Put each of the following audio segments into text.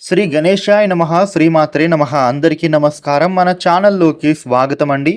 శ్రీ గణేశాయ నమః శ్రీమాత్రే నమః అందరికీ నమస్కారం. మన ఛానల్లోకి స్వాగతం అండి.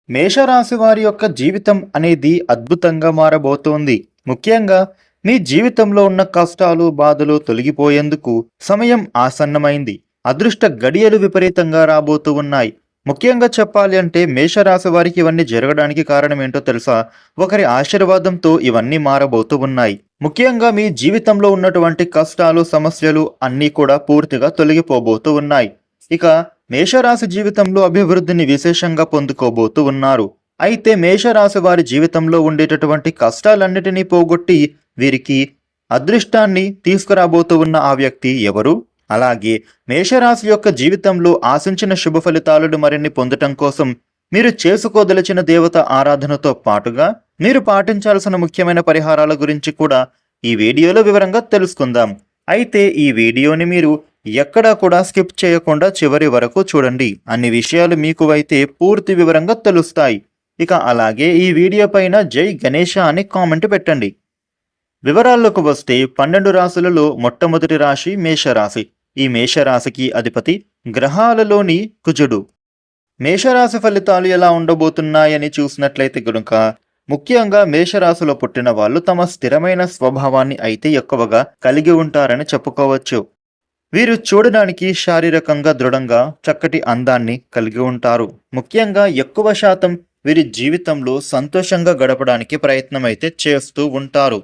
మేషరాశి వారి యొక్క జీవితం అనేది అద్భుతంగా మారబోతోంది. ముఖ్యంగా మీ జీవితంలో ఉన్న కష్టాలు బాధలు తొలగిపోయేందుకు సమయం ఆసన్నమైంది. అదృష్ట గడియలు విపరీతంగా రాబోతూ ఉన్నాయి. ముఖ్యంగా చెప్పాలి అంటే మేషరాశి వారికి ఇవన్నీ జరగడానికి కారణం ఏంటో తెలుసా? ఒకరి ఆశీర్వాదంతో ఇవన్నీ మారబోతూ ఉన్నాయి. ముఖ్యంగా మీ జీవితంలో ఉన్నటువంటి కష్టాలు సమస్యలు అన్నీ కూడా పూర్తిగా తొలగిపోబోతూ ఉన్నాయి. ఇక మేషరాశి జీవితంలో అభివృద్ధిని విశేషంగా పొందుకోబోతూ ఉన్నారు. అయితే మేషరాశి వారి జీవితంలో ఉండేటటువంటి కష్టాలన్నిటినీ పోగొట్టి వీరికి అదృష్టాన్ని తీసుకురాబోతూ ఉన్న ఆ వ్యక్తి ఎవరు? అలాగే మేషరాశి యొక్క జీవితంలో ఆశించిన శుభ ఫలితాలను మరిన్ని పొందటం కోసం మీరు చేసుకోదలిచిన దేవత ఆరాధనతో పాటుగా మీరు పాటించాల్సిన ముఖ్యమైన పరిహారాల గురించి కూడా ఈ వీడియోలో వివరంగా తెలుసుకుందాం. అయితే ఈ వీడియోని మీరు ఎక్కడా కూడా స్కిప్ చేయకుండా చివరి వరకు చూడండి. అన్ని విషయాలు మీకు అయితే పూర్తి వివరంగా తెలుస్తాయి. ఇక అలాగే ఈ వీడియో పైన జై గణేష అని కామెంట్ పెట్టండి. వివరాల్లోకి వస్తే 12 రాశులలో మొట్టమొదటి రాశి మేషరాశి. ఈ మేషరాశికి అధిపతి గ్రహాలలోని కుజుడు. మేషరాశి ఫలితాలు ఎలా ఉండబోతున్నాయని చూసినట్లయితే గనుక ముఖ్యంగా మేషరాశిలో పుట్టిన వాళ్ళు తమ స్థిరమైన స్వభావాన్ని అయితే ఎక్కువగా కలిగి ఉంటారని చెప్పుకోవచ్చు. వీరు చూడడానికి శారీరకంగా దృఢంగా చక్కటి అందాన్ని కలిగి ఉంటారు. ముఖ్యంగా ఎక్కువ శాతం వీరి జీవితంలో సంతోషంగా గడపడానికి ప్రయత్నం అయితే చేస్తూ ఉంటారు.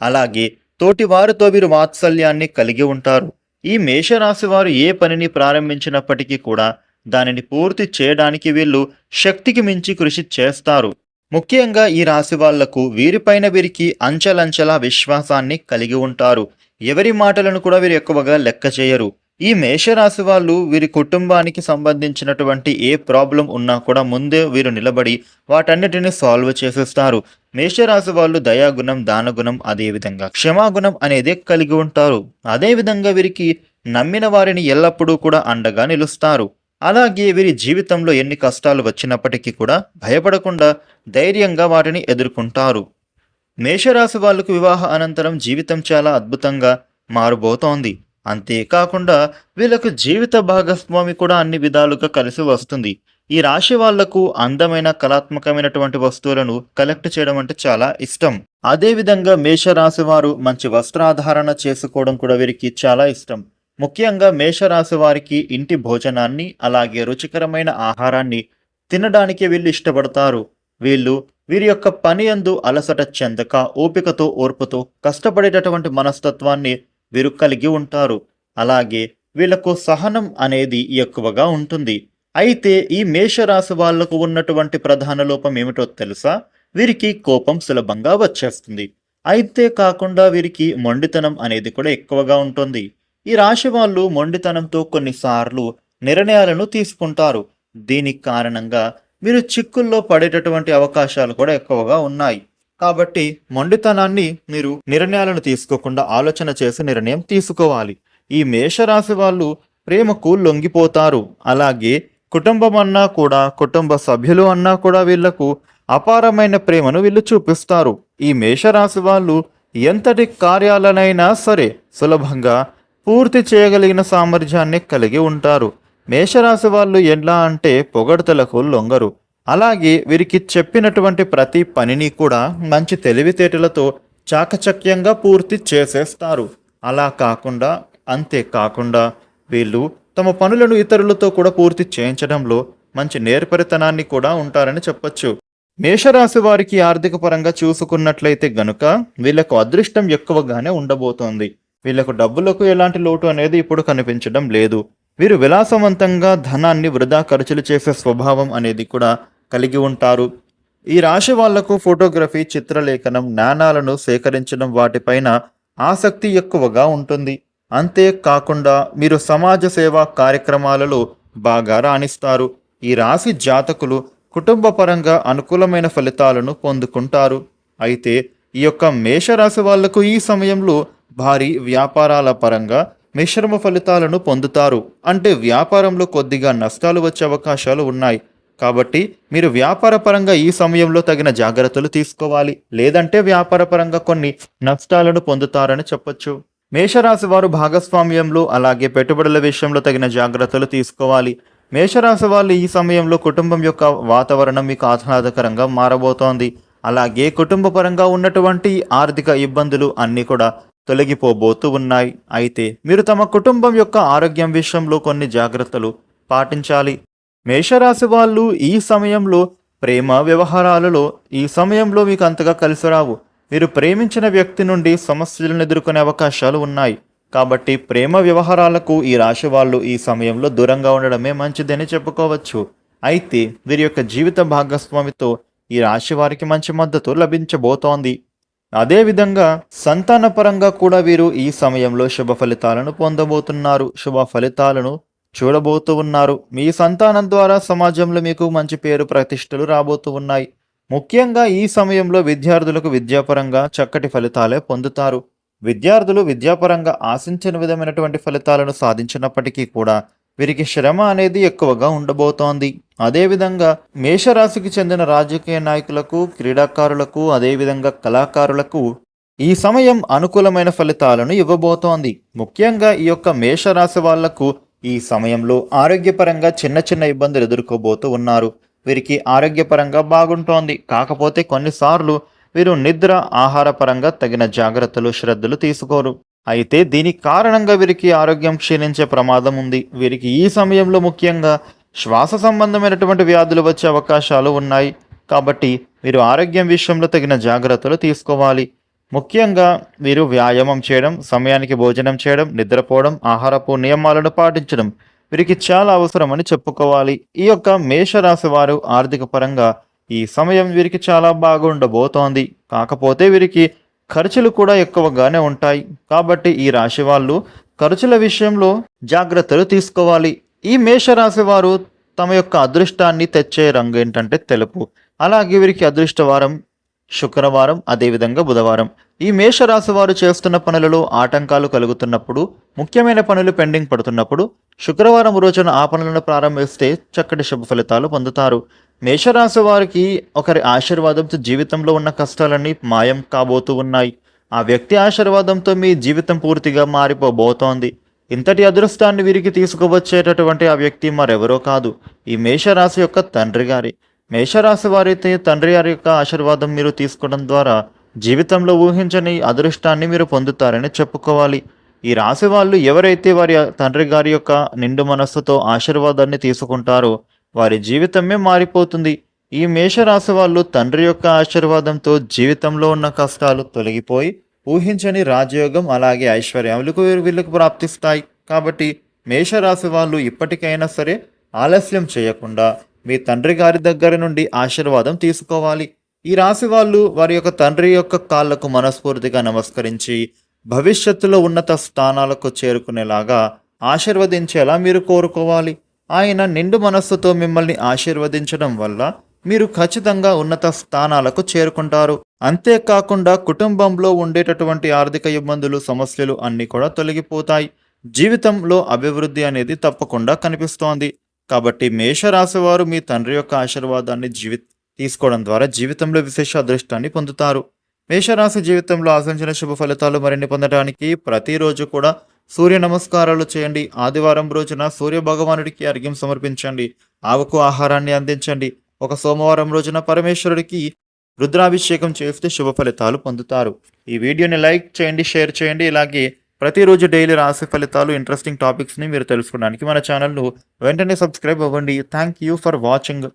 అలాగే తోటి వారితో వీరు వాత్సల్యాన్ని కలిగి ఉంటారు. ఈ మేషరాశి వారు ఏ పనిని ప్రారంభించినప్పటికీ కూడా దానిని పూర్తి చేయడానికి వీళ్ళు శక్తికి మించి కృషి చేస్తారు. ముఖ్యంగా ఈ రాశి వాళ్లకు వీరిపైన వీరికి అంచెలంచెల విశ్వాసాన్ని కలిగి ఉంటారు. ఎవరి మాటలను కూడా వీరు ఎక్కువగా లెక్క చేయరు. ఈ మేషరాశి వాళ్ళు వీరి కుటుంబానికి సంబంధించినటువంటి ఏ ప్రాబ్లం ఉన్నా కూడా ముందే వీరు నిలబడి వాటన్నిటిని సాల్వ్ చేసేస్తారు. మేషరాశి వాళ్ళు దయాగుణం, దానగుణం, అదేవిధంగా క్షమాగుణం అనేది కలిగి ఉంటారు. అదేవిధంగా వీరికి నమ్మిన వారిని ఎల్లప్పుడూ కూడా అండగా నిలుస్తారు. అలాగే వీరి జీవితంలో ఎన్ని కష్టాలు వచ్చినప్పటికీ కూడా భయపడకుండా ధైర్యంగా వాటిని ఎదుర్కొంటారు. మేషరాశి వాళ్ళకు వివాహ అనంతరం జీవితం చాలా అద్భుతంగా మారబోతోంది. అంతేకాకుండా వీళ్ళకు జీవిత భాగస్వామి కూడా అన్ని విధాలుగా కలిసి వస్తుంది. ఈ రాశి వాళ్లకు అందమైన కళాత్మకమైనటువంటి వస్తువులను కలెక్ట్ చేయడం అంటే చాలా ఇష్టం. అదేవిధంగా మేషరాశి వారు మంచి వస్త్రాధారణ చేసుకోవడం కూడా వీరికి చాలా ఇష్టం. ముఖ్యంగా మేషరాశి వారికి ఇంటి భోజనాన్ని అలాగే రుచికరమైన ఆహారాన్ని తినడానికి వీళ్ళు ఇష్టపడతారు. వీరి యొక్క పని యందు అలసట చెందక ఓపికతో ఓర్పుతో కష్టపడేటటువంటి మనస్తత్వాన్ని వీరు కలిగి ఉంటారు. అలాగే వీళ్లకు సహనం అనేది ఎక్కువగా ఉంటుంది. అయితే ఈ మేషరాశి వాళ్లకు ఉన్నటువంటి ప్రధాన లోపం ఏమిటో తెలుసా? వీరికి కోపం సులభంగా వచ్చేస్తుంది. అయితే కాకుండా వీరికి మొండితనం అనేది కూడా ఎక్కువగా ఉంటుంది. ఈ రాశి వాళ్ళు మొండితనంతో కొన్నిసార్లు నిర్ణయాలను తీసుకుంటారు. దీనికి కారణంగా మీరు చిక్కుల్లో పడేటటువంటి అవకాశాలు కూడా ఎక్కువగా ఉన్నాయి. కాబట్టి మొండితనాన్ని మీరు నిర్ణయాలను తీసుకోకుండా ఆలోచన చేసి నిర్ణయం తీసుకోవాలి. ఈ మేషరాశి వాళ్ళు ప్రేమకు లొంగిపోతారు. అలాగే కుటుంబం అన్నా కూడా కుటుంబ సభ్యులు అన్నా కూడా వీళ్లకు అపారమైన ప్రేమను వీళ్ళు చూపిస్తారు. ఈ మేషరాశి వాళ్ళు ఎంతటి కార్యాలనైనా సరే సులభంగా పూర్తి చేయగలిగిన సామర్థ్యాన్ని కలిగి ఉంటారు. మేషరాశి వాళ్ళు ఎలా అంటే పొగడ్తలకు లొంగరు. అలాగే వీరికి చెప్పినటువంటి ప్రతి పనిని కూడా మంచి తెలివితేటలతో చాకచక్యంగా పూర్తి చేసేస్తారు. అంతేకాకుండా వీళ్ళు తమ పనులను ఇతరులతో కూడా పూర్తి చేయించడంలో మంచి నేర్పరితనాన్ని కూడా ఉంటారని చెప్పొచ్చు. మేషరాశి వారికి ఆర్థిక పరంగా చూసుకున్నట్లయితే గనుక వీళ్ళకు అదృష్టం ఎక్కువగానే ఉండబోతోంది. వీళ్ళకు డబ్బులకు ఎలాంటి లోటు అనేది ఇప్పుడు కనిపించడం లేదు. వీరు విలాసవంతంగా ధనాన్ని వృధా ఖర్చులు చేసే స్వభావం అనేది కూడా కలిగి ఉంటారు. ఈ రాశి వాళ్లకు ఫోటోగ్రఫీ, చిత్రలేఖనం, నాణాలను సేకరించడం వాటిపైన ఆసక్తి ఎక్కువగా ఉంటుంది. అంతేకాకుండా మీరు సమాజ సేవా కార్యక్రమాలలో బాగా రాణిస్తారు. ఈ రాశి జాతకులు కుటుంబ పరంగా అనుకూలమైన ఫలితాలను పొందుకుంటారు. అయితే ఈ యొక్క మేషరాశి వాళ్లకు ఈ సమయంలో భారీ వ్యాపారాల పరంగా మిశ్రమ ఫలితాలను పొందుతారు. అంటే వ్యాపారంలో కొద్దిగా నష్టాలు వచ్చే అవకాశాలు ఉన్నాయి. కాబట్టి మీరు వ్యాపార పరంగా ఈ సమయంలో తగిన జాగ్రత్తలు తీసుకోవాలి. లేదంటే వ్యాపార పరంగా కొన్ని నష్టాలను పొందుతారని చెప్పొచ్చు. మేషరాశి వారు భాగస్వామ్యంలో అలాగే పెట్టుబడుల విషయంలో తగిన జాగ్రత్తలు తీసుకోవాలి. మేషరాశి వాళ్ళు ఈ సమయంలో కుటుంబం యొక్క వాతావరణం మీకు ఆహ్లాదకరంగా మారబోతోంది. అలాగే కుటుంబ పరంగా ఉన్నటువంటి ఆర్థిక ఇబ్బందులు అన్నీ కూడా తొలగిపోబోతూ ఉన్నాయి. అయితే మీరు తమ కుటుంబం యొక్క ఆరోగ్యం విషయంలో కొన్ని జాగ్రత్తలు పాటించాలి. మేషరాశి వాళ్ళు ఈ సమయంలో ప్రేమ వ్యవహారాలలో ఈ సమయంలో మీకు అంతగా కలిసి రావు. మీరు ప్రేమించిన వ్యక్తి నుండి సమస్యలను ఎదుర్కొనే అవకాశాలు ఉన్నాయి. కాబట్టి ప్రేమ వ్యవహారాలకు ఈ రాశి వాళ్ళు ఈ సమయంలో దూరంగా ఉండడమే మంచిదని చెప్పుకోవచ్చు. అయితే వీరి యొక్క జీవిత భాగస్వామితో ఈ రాశి వారికి మంచి మద్దతు లభించబోతోంది. అదేవిధంగా సంతానపరంగా కూడా వీరు ఈ సమయంలో శుభ ఫలితాలను పొందబోతున్నారు. శుభ ఫలితాలను చూడబోతూ ఉన్నారు. మీ సంతానం ద్వారా సమాజంలో మీకు మంచి పేరు ప్రతిష్టలు రాబోతూ ఉన్నాయి. ముఖ్యంగా ఈ సమయంలో విద్యార్థులకు విద్యాపరంగా చక్కటి ఫలితాలే పొందుతారు. విద్యార్థులు విద్యాపరంగా ఆశించిన విధమైనటువంటి ఫలితాలను సాధించినప్పటికీ కూడా వీరికి శ్రమ అనేది ఎక్కువగా ఉండబోతోంది. అదేవిధంగా మేషరాశికి చెందిన రాజకీయ నాయకులకు, క్రీడాకారులకు, అదేవిధంగా కళాకారులకు ఈ సమయం అనుకూలమైన ఫలితాలను ఇవ్వబోతోంది. ముఖ్యంగా ఈ యొక్క మేషరాశి వాళ్లకు ఈ సమయంలో ఆరోగ్యపరంగా చిన్న చిన్న ఇబ్బందులు ఎదుర్కోబోతూ ఉన్నారు. వీరికి ఆరోగ్యపరంగా బాగుంటోంది. కాకపోతే కొన్నిసార్లు వీరు నిద్ర, ఆహారపరంగా తగిన జాగ్రత్తలు, శ్రద్ధలు తీసుకోరు. అయితే దీనికి కారణంగా వీరికి ఆరోగ్యం క్షీణించే ప్రమాదం ఉంది. వీరికి ఈ సమయంలో ముఖ్యంగా శ్వాస సంబంధమైనటువంటి వ్యాధులు వచ్చే అవకాశాలు ఉన్నాయి. కాబట్టి వీరు ఆరోగ్యం విషయంలో తగిన జాగ్రత్తలు తీసుకోవాలి. ముఖ్యంగా వీరు వ్యాయామం చేయడం, సమయానికి భోజనం చేయడం, నిద్రపోవడం, ఆహారపు నియమాలను పాటించడం వీరికి చాలా అవసరమని చెప్పుకోవాలి. ఈ యొక్క మేషరాశి వారు ఆర్థిక పరంగా ఈ సమయం వీరికి చాలా బాగుండబోతోంది. కాకపోతే వీరికి ఖర్చులు కూడా ఎక్కువగానే ఉంటాయి. కాబట్టి ఈ రాశి వాళ్ళు ఖర్చుల విషయంలో జాగ్రత్తలు తీసుకోవాలి. ఈ మేషరాశి వారు తమ యొక్క అదృష్టాన్ని తెచ్చే రంగు ఏంటంటే తెలుపు. అలాగే వీరికి అదృష్టవారం శుక్రవారం, అదేవిధంగా బుధవారం. ఈ మేషరాశి వారు చేస్తున్న పనులలో ఆటంకాలు కలుగుతున్నప్పుడు, ముఖ్యమైన పనులు పెండింగ్ పడుతున్నప్పుడు శుక్రవారం రోజున ఆ పనులను ప్రారంభిస్తే చక్కటి శుభ ఫలితాలు పొందుతారు. మేషరాశి వారికి ఒకరి ఆశీర్వాదంతో జీవితంలో ఉన్న కష్టాలన్నీ మాయం కాబోతూ ఉన్నాయి. ఆ వ్యక్తి ఆశీర్వాదంతో మీ జీవితం పూర్తిగా మారిపోబోతోంది. ఇంతటి అదృష్టాన్ని వీరికి తీసుకువచ్చేటటువంటి ఆ వ్యక్తి మరెవరో కాదు, ఈ మేషరాశి యొక్క తండ్రి గారి. మేషరాశి వారైతే తండ్రి గారి యొక్క ఆశీర్వాదం మీరు తీసుకోవడం ద్వారా జీవితంలో ఊహించని అదృష్టాన్ని మీరు పొందుతారని చెప్పుకోవాలి. ఈ రాశి వాళ్ళు ఎవరైతే వారి తండ్రి గారి యొక్క నిండు మనస్సుతో ఆశీర్వాదాన్ని తీసుకుంటారో వారి జీవితమే మారిపోతుంది. ఈ మేషరాశి వాళ్ళు తండ్రి యొక్క ఆశీర్వాదంతో జీవితంలో ఉన్న కష్టాలు తొలగిపోయి ఊహించని రాజయోగం అలాగే ఐశ్వర్యాలకు వీళ్ళకు ప్రాప్తిస్తాయి. కాబట్టి మేషరాశి వాళ్ళు ఇప్పటికైనా సరే ఆలస్యం చేయకుండా మీ తండ్రి గారి దగ్గర నుండి ఆశీర్వాదం తీసుకోవాలి. ఈ రాశి వాళ్ళు వారి యొక్క తండ్రి యొక్క కాళ్లకు మనస్ఫూర్తిగా నమస్కరించి భవిష్యత్తులో ఉన్నత స్థానాలకు చేరుకునేలాగా ఆశీర్వదించేలా మీరు కోరుకోవాలి. ఆయన నిండు మనస్సుతో మిమ్మల్ని ఆశీర్వదించడం వల్ల మీరు ఖచ్చితంగా ఉన్నత స్థానాలకు చేరుకుంటారు. అంతేకాకుండా కుటుంబంలో ఉండేటటువంటి ఆర్థిక ఇబ్బందులు, సమస్యలు అన్నీ కూడా తొలగిపోతాయి. జీవితంలో అభివృద్ధి అనేది తప్పకుండా కనిపిస్తోంది. కాబట్టి మేషరాశి వారు మీ తండ్రి యొక్క ఆశీర్వాదాన్ని తీసుకోవడం ద్వారా జీవితంలో విశేష అదృష్టాన్ని పొందుతారు. మేషరాశి జీవితంలో ఆశించిన శుభ ఫలితాలు మరిన్ని పొందడానికి ప్రతిరోజు కూడా సూర్య నమస్కారాలు చేయండి. ఆదివారం రోజున సూర్య భగవానుడికి అర్ఘ్యం సమర్పించండి. ఆవుకు ఆహారాన్ని అందించండి. ఒక సోమవారం రోజున పరమేశ్వరుడికి రుద్రాభిషేకం చేస్తే శుభ ఫలితాలు పొందుతారు. ఈ వీడియోని లైక్ చేయండి, షేర్ చేయండి. ఇలాగే ప్రతిరోజు డైలీ రాశి ఫలితాలు, ఇంట్రెస్టింగ్ టాపిక్స్ని మీరు తెలుసుకోవడానికి మన ఛానల్ను వెంటనే సబ్స్క్రైబ్ అవ్వండి. Thank you for watching.